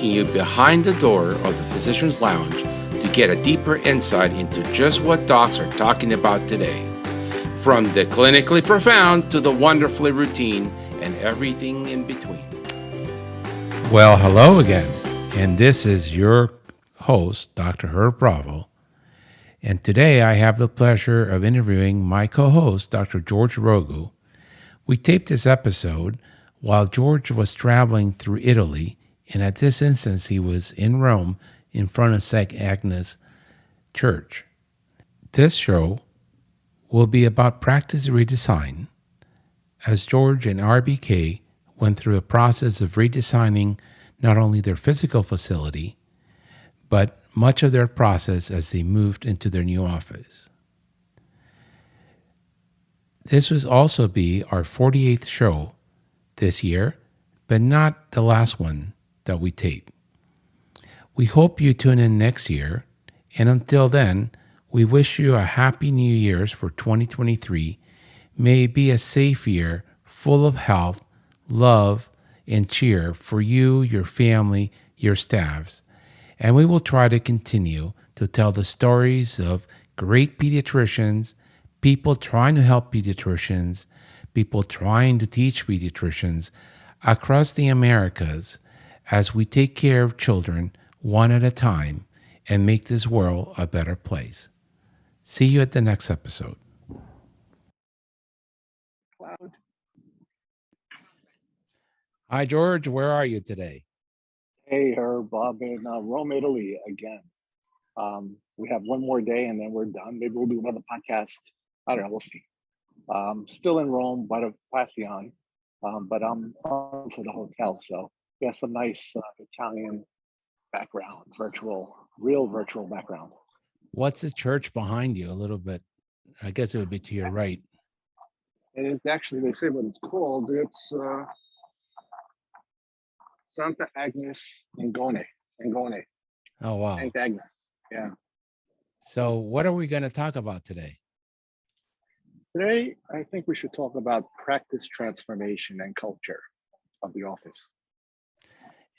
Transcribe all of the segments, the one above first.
taking you behind the door of the physician's lounge to get a deeper insight into just what docs are talking about today. From the clinically profound to the wonderfully routine and everything in between. Well, hello again. And this is your host, Dr. Herb Bravo. And today I have the pleasure of interviewing my co-host, Dr. George Rogu. We taped this episode while George was traveling through Italy, and at this instance he was in Rome in front of St. Agnes Church. This show will be about practice redesign, as George and RBK went through a process of redesigning not only their physical facility, but much of their process as they moved into their new office. This will also be our 48th show this year, but not the last one that we tape. We hope you tune in next year, and until then, we wish you a happy New Year's for 2023. May it be a safe year, full of health, love, and cheer for you, your family, your staffs. And we will try to continue to tell the stories of great pediatricians, people trying to help pediatricians, people trying to teach pediatricians across the Americas as we take care of children one at a time and make this world a better place. See you at the next episode. Hi, George. Where are you today? Hey, Herb, Bob, in Rome, Italy again. We have one more day and then we're done. Maybe we'll do another podcast. I don't know. We'll see. Still in Rome by the Vatican, but I'm on for the hotel. So we have some nice Italian background, real virtual background. What's the church behind you? A little bit. I guess it would be to your right. It is actually, they say what it's called. It's Santa Agnes Ingone. Oh, wow. Saint Agnes, yeah. So what are we going to talk about today? Today, I think we should talk about practice transformation and culture of the office.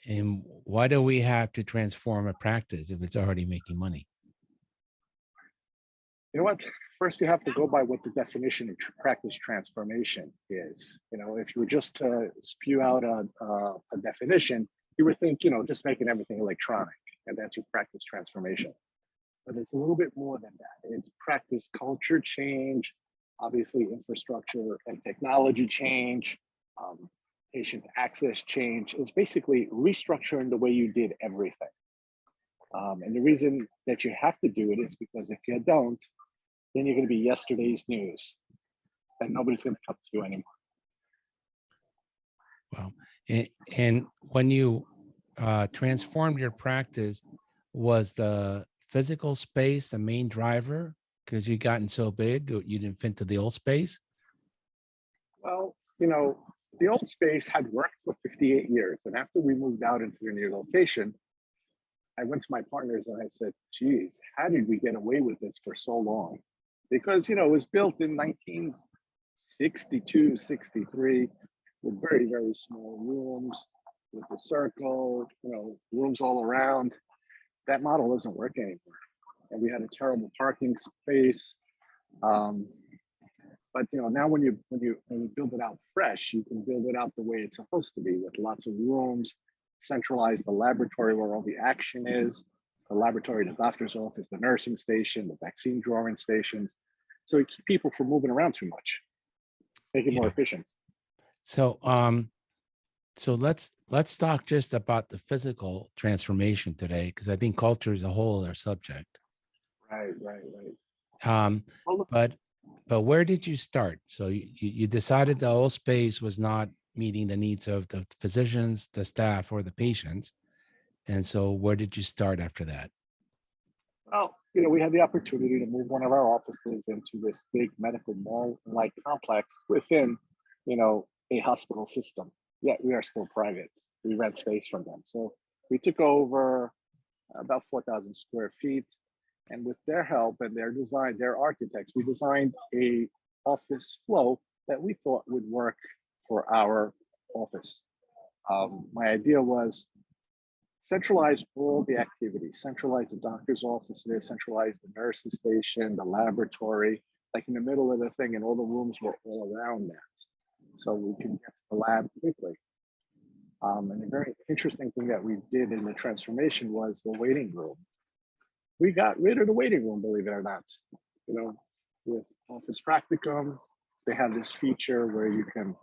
And why do we have to transform a practice if it's already making money? You know what? First, you have to go by what the definition of practice transformation is. If you were just to spew out a definition, you would think, just making everything electronic, and that's your practice transformation. But it's a little bit more than that. It's practice culture change, obviously infrastructure and technology change, patient access change. It's basically restructuring the way you did everything. And the reason that you have to do it is because if you don't, then you're going to be yesterday's news and nobody's going to come to you anymore. Wow. And when you transformed your practice, was the physical space the main driver because you gotten so big you didn't fit to the old space? Well, the old space had worked for 58 years. And after we moved out into the new location, I went to my partners and I said, geez, how did we get away with this for so long? Because, it was built in 1962, 63 with very, very small rooms with the circle, rooms all around. That model doesn't work anymore. And we had a terrible parking space. But now when you build it out fresh, you can build it out the way it's supposed to be with lots of rooms, centralize the laboratory where all the action is, the laboratory, the doctor's office, the nursing station, the vaccine drawing stations. So it keeps people from moving around too much, make it more efficient. So let's talk just about the physical transformation today, because I think culture is a whole other subject. Right. But where did you start? So you decided the old space was not meeting the needs of the physicians, the staff, or the patients. And so where did you start after that? Well, we had the opportunity to move one of our offices into this big medical mall-like complex within, a hospital system. Yet we are still private. We rent space from them. So we took over about 4,000 square feet. And with their help and their design, their architects, we designed a office flow that we thought would work for our office. My idea was centralize all the activities, centralize the doctor's offices, centralize the nurse's station, the laboratory, like in the middle of the thing, and all the rooms were all around that. So we can get to the lab quickly. And a very interesting thing that we did in the transformation was the waiting room. We got rid of the waiting room, believe it or not. You know, with Office Practicum, they have this feature where you can,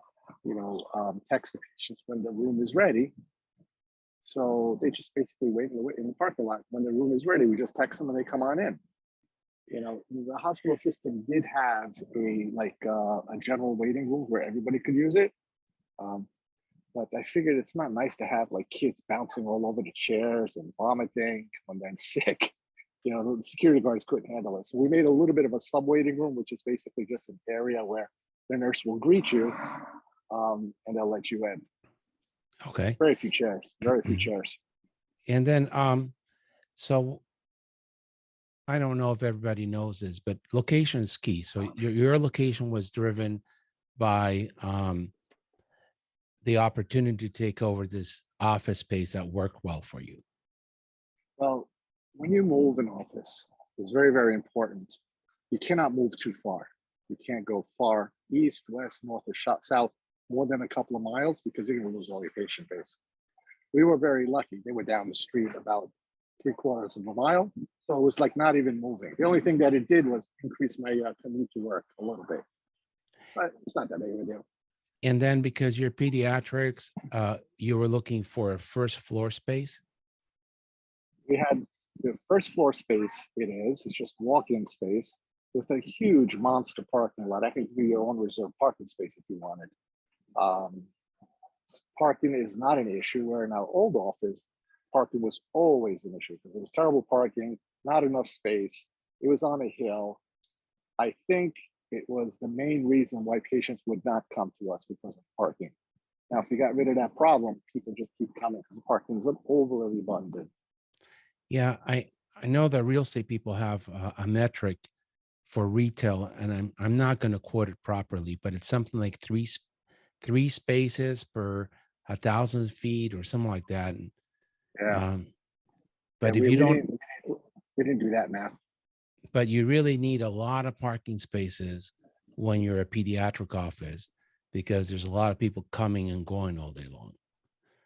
text the patients when the room is ready. So they just basically wait in the parking lot. When the room is ready, we just text them and they come on in. The hospital system did have a general waiting room where everybody could use it. But I figured it's not nice to have like kids bouncing all over the chairs and vomiting when they're sick. The security guards couldn't handle it. So we made a little bit of a sub-waiting room, which is basically just an area where the nurse will greet you and they'll let you in. Okay. Very few chairs, very few chairs. And then, so I don't know if everybody knows this, but location is key. So your location was driven by the opportunity to take over this office space that worked well for you. Well, when you move an office, it's very, very important. You cannot move too far. You can't go far east, west, north, or south more than a couple of miles because you're going to lose all your patient base. We were very lucky. They were down the street about 3/4 of a mile. So it was like not even moving. The only thing that it did was increase my commute to work a little bit. But it's not that big of a deal. And then because you're pediatrics, you were looking for a first floor space? We had the first floor space, it's just walk-in space with a huge monster parking lot. I could give you your own reserved parking space if you wanted. Parking is not an issue, where in our old office, parking was always an issue because it was terrible parking, not enough space. It was on a hill. I think it was the main reason why patients would not come to us because of parking. Now, if you got rid of that problem, people just keep coming because the parking is overly abundant. Yeah, I know that real estate people have a metric for retail, and I'm not going to quote it properly, but it's something like three spaces per 1,000 feet or something like that. And, Yeah. But Yeah, if you don't, we didn't do that math. but you really need a lot of parking spaces when you're a pediatric office because there's a lot of people coming and going all day long.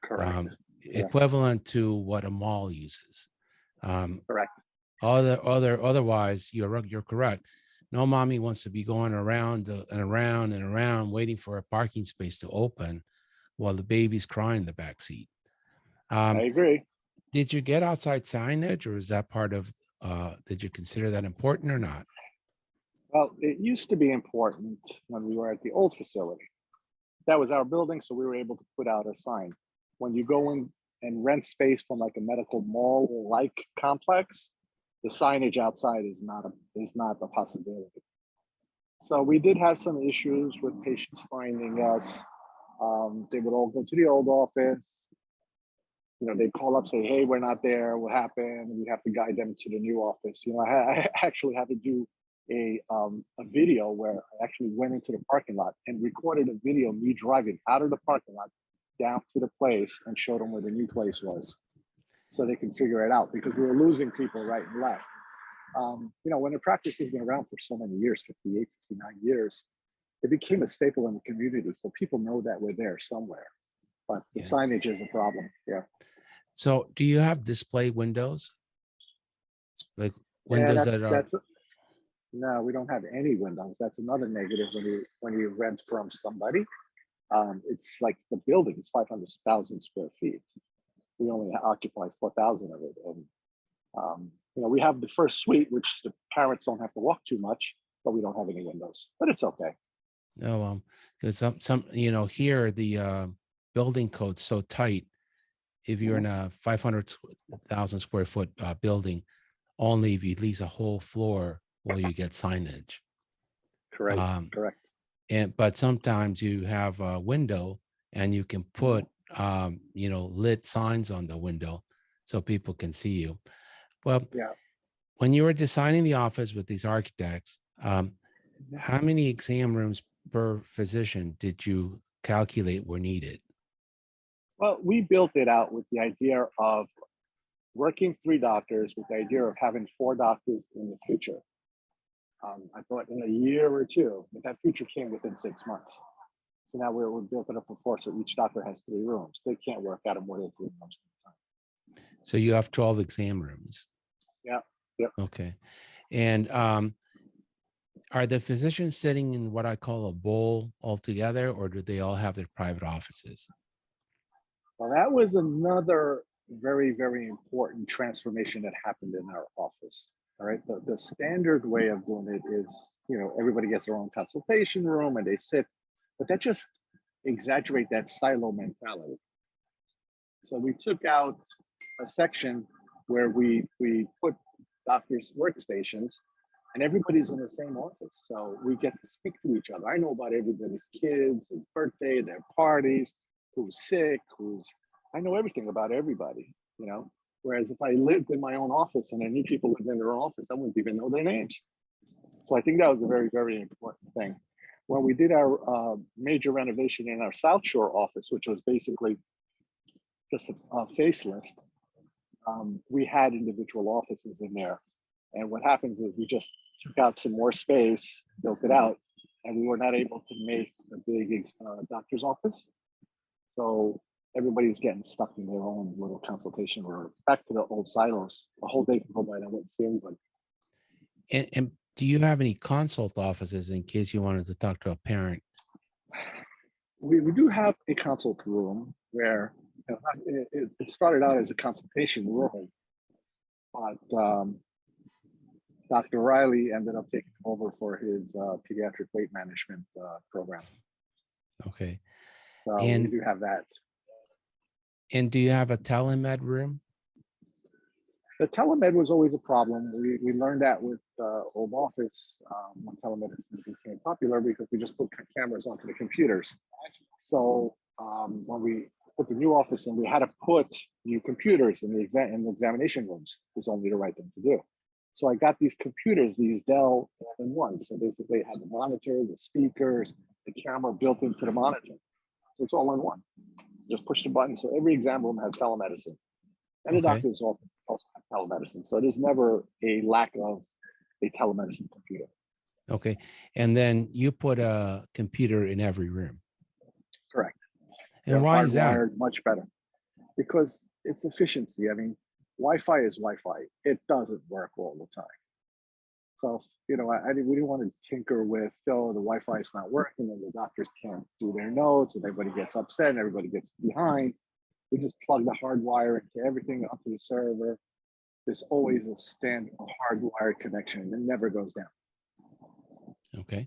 Correct. Equivalent to what a mall uses. Correct. Otherwise, you're correct. No mommy wants to be going around and around and around waiting for a parking space to open while the baby's crying in the back seat. I agree. Did you get outside signage, or is that part of? Did you consider that important or not? Well, it used to be important when we were at the old facility. That was our building, so we were able to put out a sign. When you go in and rent space from like a medical mall-like complex, the signage outside is not a possibility. So we did have some issues with patients finding us. They would all go to the old office. They'd call up, say, "Hey, we're not there. What happened?" We have to guide them to the new office. I actually had to do a video where I actually went into the parking lot and recorded a video of me driving out of the parking lot down to the place and showed them where the new place was, so they can figure it out because we were losing people right and left. When the practice has been around for so many years, 58, 59 years, it became a staple in the community. So people know that we're there somewhere, but the signage is a problem. Yeah. So do you have display windows? Like windows that are... No, we don't have any windows. That's another negative when you rent from somebody. It's like the building is 500,000 square feet. We only occupy 4,000 of it. And, we have the first suite, which the parents don't have to walk too much, but we don't have any windows, but it's okay. No, because some here the building code's so tight. If you're in a 500,000 square foot building, only if you lease a whole floor will you get signage. Correct. Correct. But sometimes you have a window and you can put lit signs on the window so people can see you. Well, yeah. When you were designing the office with these architects, how many exam rooms per physician did you calculate were needed? Well, we built it out with the idea of working 3 doctors with the idea of having 4 doctors in the future. I thought in a year or two, but that future came within 6 months. So now we're built it up for 4, so each doctor has 3 rooms. They can't work out of more than 3 rooms at a time. So you have 12 exam rooms. Yeah. Yep. Okay. And are the physicians sitting in what I call a bowl altogether, or do they all have their private offices? Well, that was another very, very important transformation that happened in our office. All right. The standard way of doing it is, everybody gets their own consultation room and they sit, but that just exaggerate that silo mentality. So we took out a section where we put doctors' workstations and everybody's in the same office. So we get to speak to each other. I know about everybody's kids, his birthday, their parties, who's sick, I know everything about everybody, Whereas if I lived in my own office and I knew people lived in their own office, I wouldn't even know their names. So I think that was a very, very important thing. When we did our major renovation in our South Shore office, which was basically just a facelift, we had individual offices in there. And what happens is we just took out some more space, built it out, and we were not able to make a big doctor's office. So everybody's getting stuck in their own little consultation room. Back to the old silos. A whole day can go by and I wouldn't see anybody. And do you have any consult offices in case you wanted to talk to a parent? We do have a consult room where it started out as a consultation room, but Dr. Riley ended up taking over for his pediatric weight management program. Okay. So and we do have that. And do you have a tele-med room? The tele-med was always a problem. We learned that with old office when telemedicine became popular because we just put cameras onto the computers. So when we put the new office in, we had to put new computers in the examination rooms. It was only the right thing to do. So I got these computers, these Dell all-in-one. So basically it had the monitor, the speakers, the camera built into the monitor. So it's all in one. Just push the button. So every exam room has telemedicine. And the doctor's office also has telemedicine. So there's never a lack of a telemedicine computer. Okay. And then you put a computer in every room. Correct. And why is that? Much better. Because it's efficiency. I mean, Wi-Fi is Wi-Fi. It doesn't work all the time. So, we didn't want to tinker with, the Wi-Fi is not working and the doctors can't do their notes and everybody gets upset and everybody gets behind. We just plug the hard wire into everything onto the server. There's always a hardwired connection. It never goes down. Okay.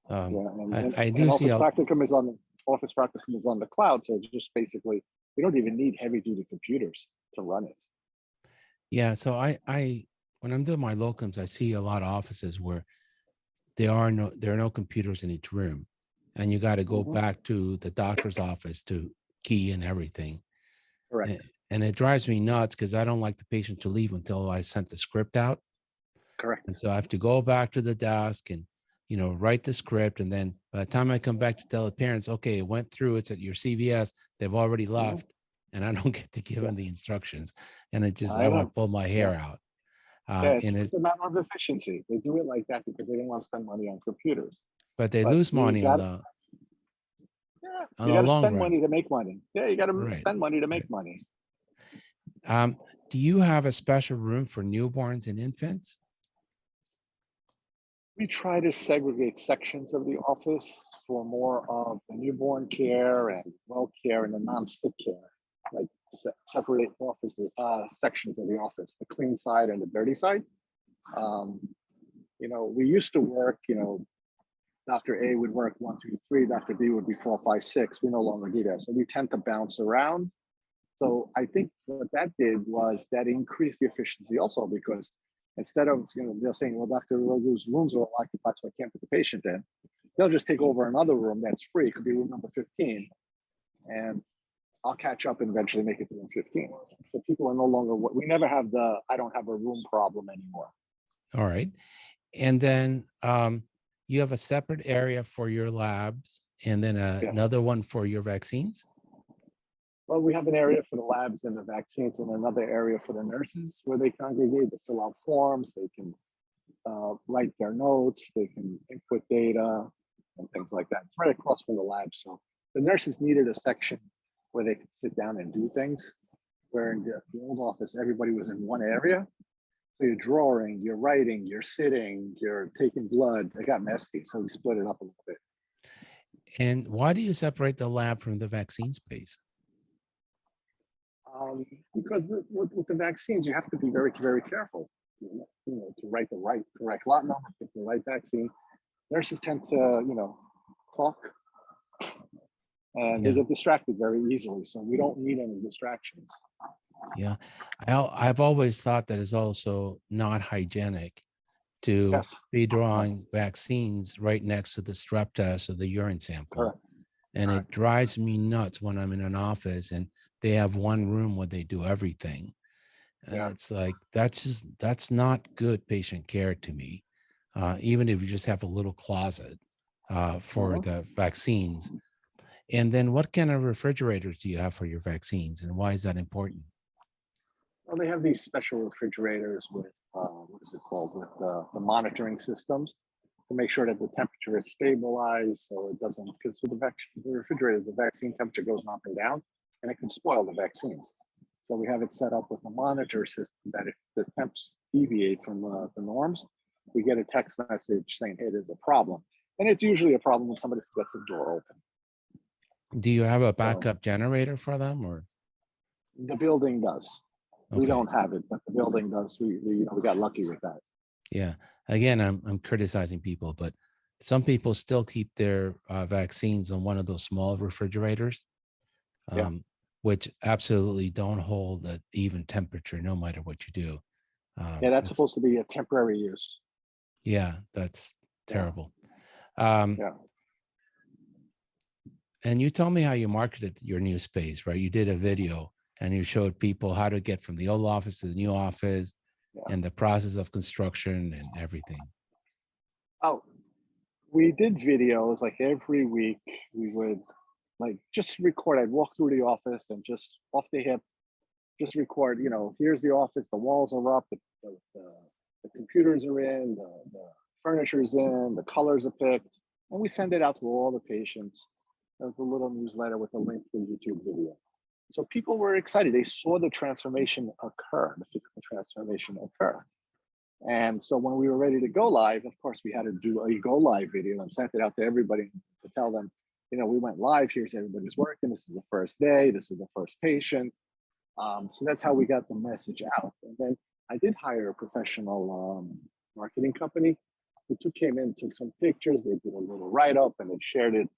I do see Office practicum is on the cloud. So it's just basically, you don't even need heavy duty computers to run it. Yeah. So when I'm doing my locums, I see a lot of offices where there are no computers in each room, and you got to go back to the doctor's office to key in everything. Correct. And it drives me nuts because I don't like the patient to leave until I sent the script out. Correct. And so I have to go back to the desk and write the script, and then by the time I come back to tell the parents, okay, it went through, it's at your CVS, they've already left, and I don't get to give them the instructions, and I want to pull my hair out. It's a matter of efficiency. They do it like that because they didn't want to spend money on computers. But they lose money on the you got to spend run. money to make money. Yeah, you got to spend money to make money. Do you have a special room for newborns and infants? We try to segregate sections of the office for more of the newborn care and well care and the non-sick care. Like separate offices, sections of the office, the clean side and the dirty side. We used to work, Dr. A would work 1, 2, 3, Dr. B would be 4, 5, 6. We no longer do that. So we tend to bounce around. So I think what that did was that increased the efficiency also, because instead of, they're saying, well, Dr. Rogu's rooms are all occupied, so I can't put the patient in. They'll just take over another room that's free. It could be room number 15. And I'll catch up and eventually make it to room 15. So people are no longer, we never have I don't have a room problem anymore. All right. And then you have a separate area for your labs and then another one for your vaccines? Well, we have an area for the labs and the vaccines, and another area for the nurses where they congregate to fill out forms. They can write their notes, they can input data and things like that. It's right across from the lab. So the nurses needed a section where they could sit down and do things, where in the old office, everybody was in one area. So you're drawing, you're writing, you're sitting, you're taking blood. It got messy, so we split it up a little bit. And why do you separate the lab from the vaccine space? Because with the vaccines, you have to be very, very careful, to write the correct lot number, pick the right vaccine. Nurses tend to, talk, and they get distracted very easily. So we don't need any distractions. Yeah, I've always thought that it's also not hygienic to Yes. be drawing vaccines right next to the strep test or the urine sample. Correct. And it drives me nuts when I'm in an office and they have one room where they do everything. And it's like, that's not good patient care to me. Even if you just have a little closet for the vaccines. And then what kind of refrigerators do you have for your vaccines and why is that important? Well, they have these special refrigerators with, what is it called, with the monitoring systems to make sure that the temperature is stabilized, so it doesn't, because with the refrigerators, the vaccine temperature goes up and down, and it can spoil the vaccines. So we have it set up with a monitor system that if the temps deviate from the norms, we get a text message saying, hey, there's a problem. And it's usually a problem when somebody forgets the door open. Do you have a backup generator for them or? The building does. Okay. We don't have it, but the building does. We got lucky with that. Yeah. Again, I'm criticizing people, but some people still keep their vaccines on one of those small refrigerators, which absolutely don't hold an even temperature no matter what you do. That's supposed to be a temporary use. Yeah, that's terrible. And you told me how you marketed your new space, right? You did a video and you showed people how to get from the old office to the new office and the process of construction and everything. Oh, we did videos like every week. We would just record. I'd walk through the office and just off the hip, just record, here's the office, the walls are up, the computers are in, the furniture's in, the colors are picked, and we send it out to all the patients as a little newsletter with a link to the YouTube video. So people were excited. They saw the transformation occur, the physical transformation occur. And so when we were ready to go live, of course, we had to do a go live video and sent it out to everybody to tell them, we went live, here's everybody's working, this is the first day, this is the first patient. So that's how we got the message out. And then I did hire a professional marketing company who came in, took some pictures, they did a little write-up and they shared it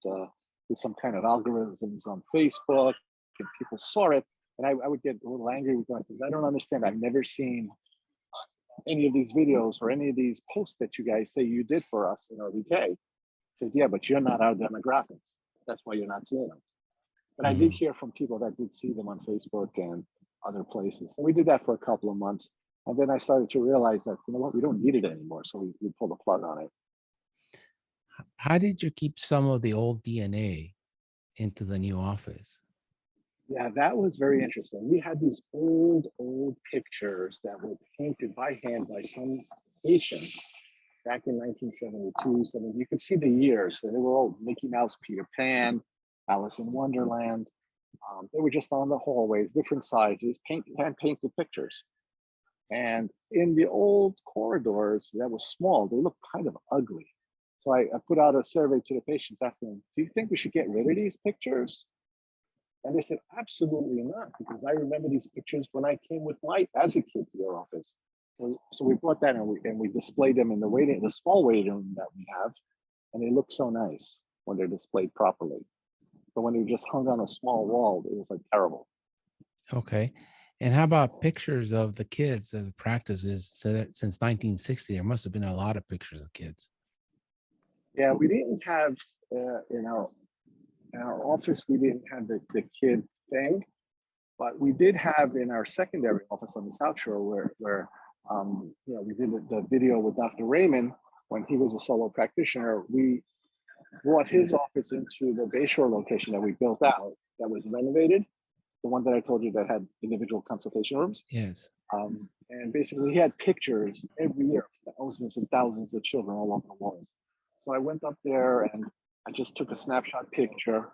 with some kind of algorithms on Facebook, and people saw it. And I would get a little angry with them because I don't understand. I've never seen any of these videos or any of these posts that you guys say you did for us in RVK. I said, yeah, but you're not our demographic. That's why you're not seeing them. But I did hear from people that did see them on Facebook and other places. And we did that for a couple of months. And then I started to realize that, we don't need it anymore. So we pulled the plug on it. How did you keep some of the old DNA into the new office? Yeah, that was very interesting. We had these old pictures that were painted by hand by some patient back in 1972, 70. You could see the years. So they were all Mickey Mouse, Peter Pan, Alice in Wonderland. They were just on the hallways, different sizes, hand-painted pictures. And in the old corridors that was small, they looked kind of ugly. So I put out a survey to the patients asking, do you think we should get rid of these pictures? And they said, absolutely not, because I remember these pictures when I came as a kid to your office. So we brought that and we displayed them in the small waiting room that we have, and they look so nice when they're displayed properly. But when they just hung on a small wall, it was terrible. Okay. And how about pictures of the kids as practices? So that since 1960, there must have been a lot of pictures of kids. Yeah, we didn't have in our office, we didn't have the kid thing, but we did have in our secondary office on the South Shore where we did the video with Dr. Raymond when he was a solo practitioner. We brought his office into the Bayshore location that we built out that was renovated. the one that I told you that had individual consultation rooms. Yes. And basically he had pictures every year of thousands and thousands of children all over the walls. So I went up there and I just took a snapshot picture.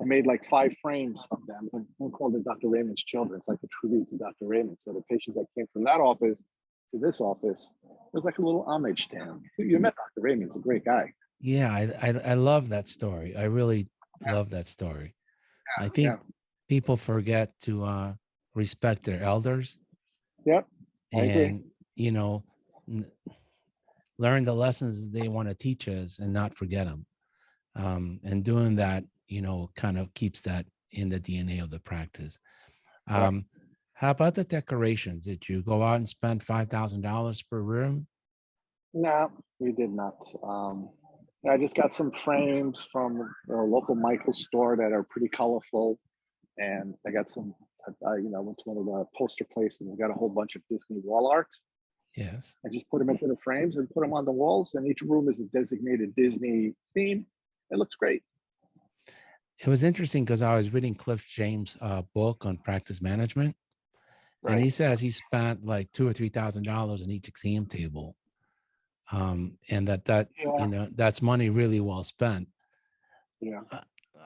I made like 5 frames of them, and we called it Dr. Raymond's Children. It's like a tribute to Dr. Raymond. So the patients that came from that office to this office, it was like a little homage to him. You met Dr. Raymond, he's a great guy. Yeah, I love that story. I really love that story. I think people forget to respect their elders. Yep, I agree. And, you know, learn the lessons they want to teach us and not forget them. And doing that, you know, kind of keeps that in the DNA of the practice. How about the decorations? Did you go out and spend $5,000 per room? No, we did not. I just got some frames from a local Michael store that are pretty colorful. And I got some, you know, went to one of the poster places and got a whole bunch of Disney wall art. Yes. I just put them into the frames and put them on the walls, and each room is a designated Disney theme. It looks great. It was interesting because I was reading Cliff James' book on practice management. Right. And he says he spent like $2,000 or $3,000 in each exam table. And that you know, that's money really well spent. Yeah.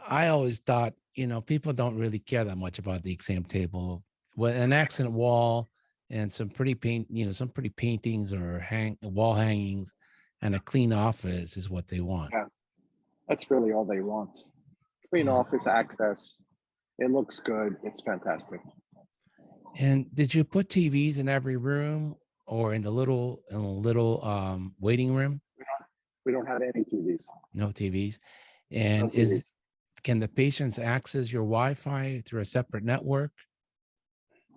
I always thought, you know, people don't really care that much about the exam table. Well, an accent wall and some pretty some pretty paintings or wall hangings and a clean office is what they want. Yeah. That's really all they want. Clean office access. It looks good. It's fantastic. And did you put TVs in every room or in the little waiting room? We don't have any TVs. No TVs. And no TVs. Can the patients access your Wi-Fi through a separate network?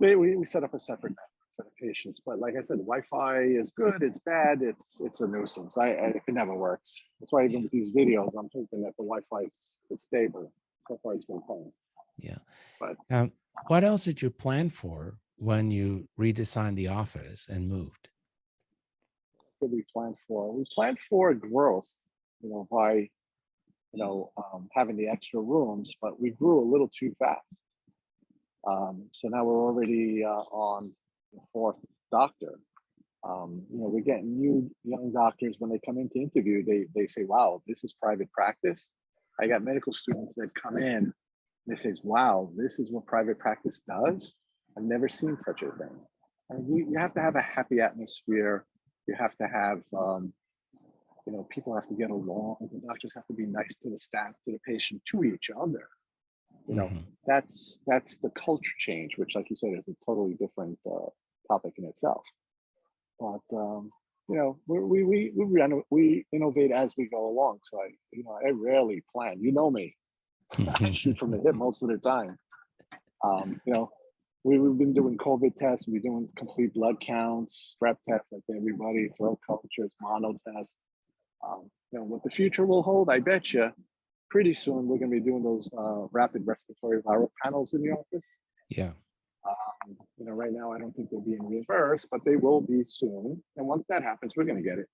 We set up a separate network for the patients, but like I said, Wi-Fi is good. It's bad. It's a nuisance. It never works. That's why even with these videos, I'm hoping that the Wi-Fi is stable. So far, it's been fine. Yeah. But what else did you plan for when you redesigned the office and moved? So we planned for growth, you know, by having the extra rooms, but we grew a little too fast. So now we're already on the 4th doctor. You know, we're getting new young doctors when they come in to interview. They say, "Wow, this is private practice." I got medical students that come in and they say, "Wow, this is what private practice does. I've never seen such a thing." And you have to have a happy atmosphere. You have to have you know, people have to get along. The doctors have to be nice to the staff, to the patient, to each other. You know, that's the culture change, which, like you said, is a totally different topic in itself. But you know, we innovate as we go along. So I rarely plan. You know me, I shoot from the hip most of the time. You know, we've been doing COVID tests. We're doing complete blood counts, strep tests, like everybody, throat cultures, mono tests. You know, what the future will hold, I bet you, pretty soon we're going to be doing those rapid respiratory viral panels in the office. Yeah. You know, right now I don't think they're being reimbursed, but they will be soon. And once that happens, we're going to get it.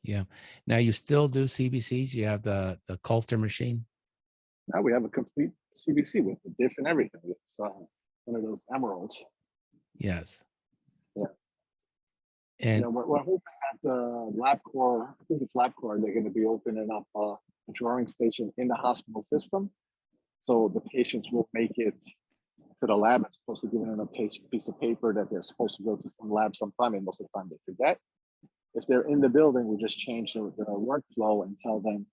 Yeah. Now you still do CBCs? You have the Coulter machine? Now we have a complete CBC with the diff and everything. It's one of those emeralds. Yes. Yeah. And you know, we're hoping that LabCorp, I think it's LabCorp, they're going to be opening up a drawing station in the hospital system. So the patients will make it to the lab as opposed to giving them a piece of paper that they're supposed to go to some lab sometime, and most of the time they forget. If they're in the building, we just change the workflow and tell them,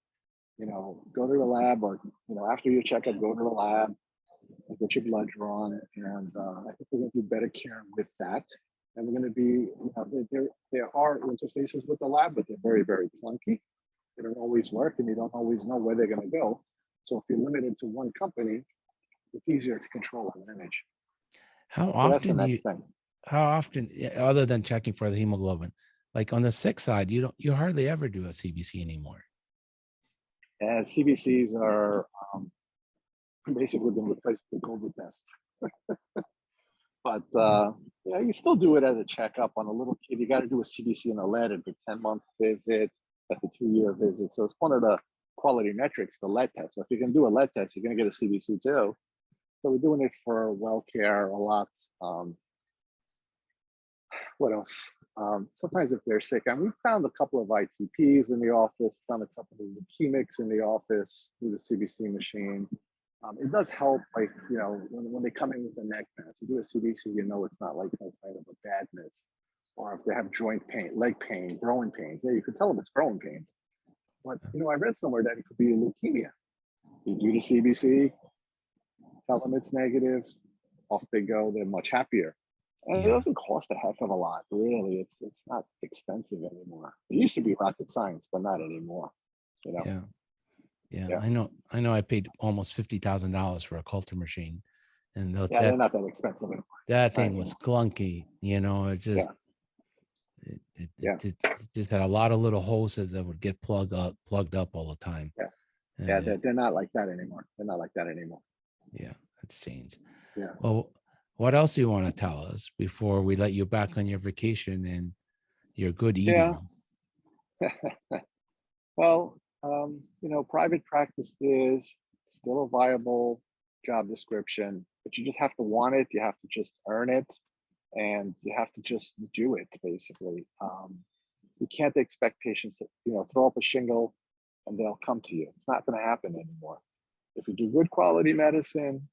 you know, go to the lab, or, you know, after your checkup, go to the lab and get your blood drawn. And I think we're going to do better care with that. And we're going to be, you know, there are interfaces with the lab, but they're very, very clunky. They don't always work, and you don't always know where they're going to go. So if you're limited to one company, it's easier to control and manage. How often, other than checking for the hemoglobin, like on the sick side, you hardly ever do a CBC anymore. Yeah, CBCs are basically been replaced with the COVID test. But yeah, you still do it as a checkup on a little kid. You got to do a CBC and a lead at the 10-month visit, at the 2-year visit. So it's one of the quality metrics, the lead test. So if you can do a lead test, you're going to get a CBC too. So we're doing it for well care a lot. What else? Sometimes if they're sick, and we found a couple of ITPs in the office, found a couple of leukemics in the office through the CBC machine. It does help, like, you know, when they come in with a neck mass, you do a CBC, you know, it's not like some kind of a badness, or if they have joint pain, leg pain, growing pains. Yeah, you could tell them it's growing pains. But, you know, I read somewhere that it could be a leukemia. You do the CBC, tell them it's negative, off they go, they're much happier. And it Yeah. doesn't cost a heck of a lot, really. It's not expensive anymore. It used to be rocket science, but not anymore. You know? Yeah. Yeah. Yeah. I know I paid almost $50,000 for a Coulter machine. And Yeah, they're not that expensive anymore. that thing Right. was clunky, you know, it just Yeah. it just had a lot of little hoses that would get plugged up all the time. Yeah. Uh, Yeah, they're not like that anymore. They're not like that anymore. yeah, that's changed. Yeah. Well, what else do you want to tell us before we let you back on your vacation and your good eating? Yeah. Well, you know, private practice is still a viable job description, but you just have to want it. You have to just earn it, and you have to just do it, basically. You can't expect patients to, you know, throw up a shingle and they'll come to you. It's not going to happen anymore. If you do good quality medicine,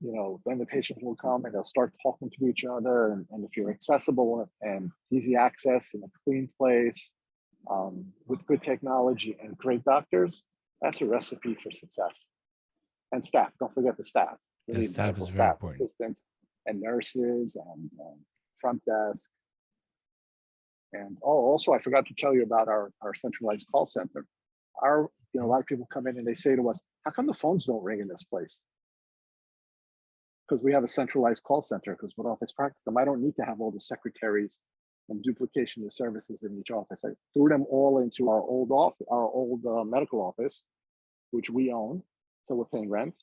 you know, then the patient will come and they'll start talking to each other. And if you're accessible and easy access in a clean place, with good technology and great doctors, that's a recipe for success. And staff, don't forget the staff. We The need staff medical is very staff, important. assistants, and nurses, and front desk. And also, I forgot to tell you about our centralized call center. You know, a lot of people come in and they say to us, "How come the phones don't ring in this place?" Because we have a centralized call center. Because with office practicum, I don't need to have all the secretaries and duplication of services in each office. I threw them all into our old medical office, which we own, so we're paying rent,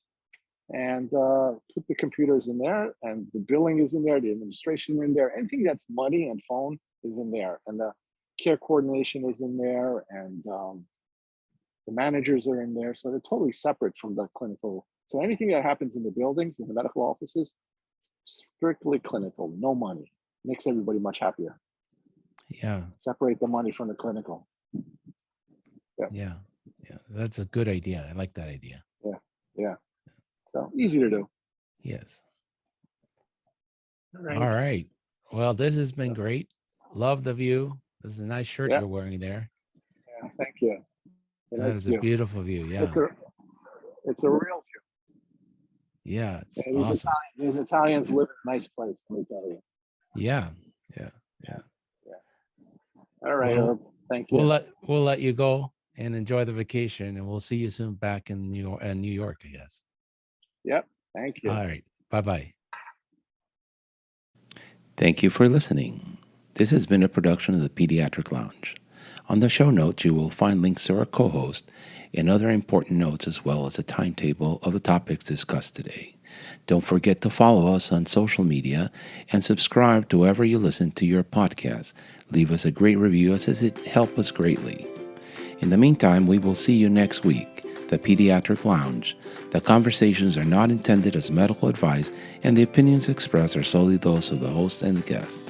and put the computers in there, and the billing is in there, the administration in there, anything that's money and phone is in there, and the care coordination is in there, and the managers are in there, so they're totally separate from the clinical. So anything that happens in the buildings, in the medical offices, strictly clinical, no money. Makes everybody much happier. Yeah. Separate the money from the clinical. Yeah. That's a good idea. I like that idea. Yeah. So easy to do. Yes. All right. All right. Well, this has been great. Love the view. This is a nice shirt Yeah. you're wearing there. Yeah, thank you. That is a beautiful view. Yeah. It's a real view. Yeah, it's Yeah, awesome. These Italians live in a nice place, let me tell you. Yeah. All right, Well, Herb. Thank you. We'll let you go and enjoy the vacation, and we'll see you soon back in New York, I guess. Yep. Thank you. All right. Bye-bye. Thank you for listening. This has been a production of the Pediatric Lounge. On the show notes, you will find links to our co-host and other important notes, as well as a timetable of the topics discussed today. Don't forget to follow us on social media and subscribe to wherever you listen to your podcast. Leave us a great review, as it helps us greatly. In the meantime, we will see you next week. The Pediatric Lounge. The conversations are not intended as medical advice, and the opinions expressed are solely those of the host and the guest.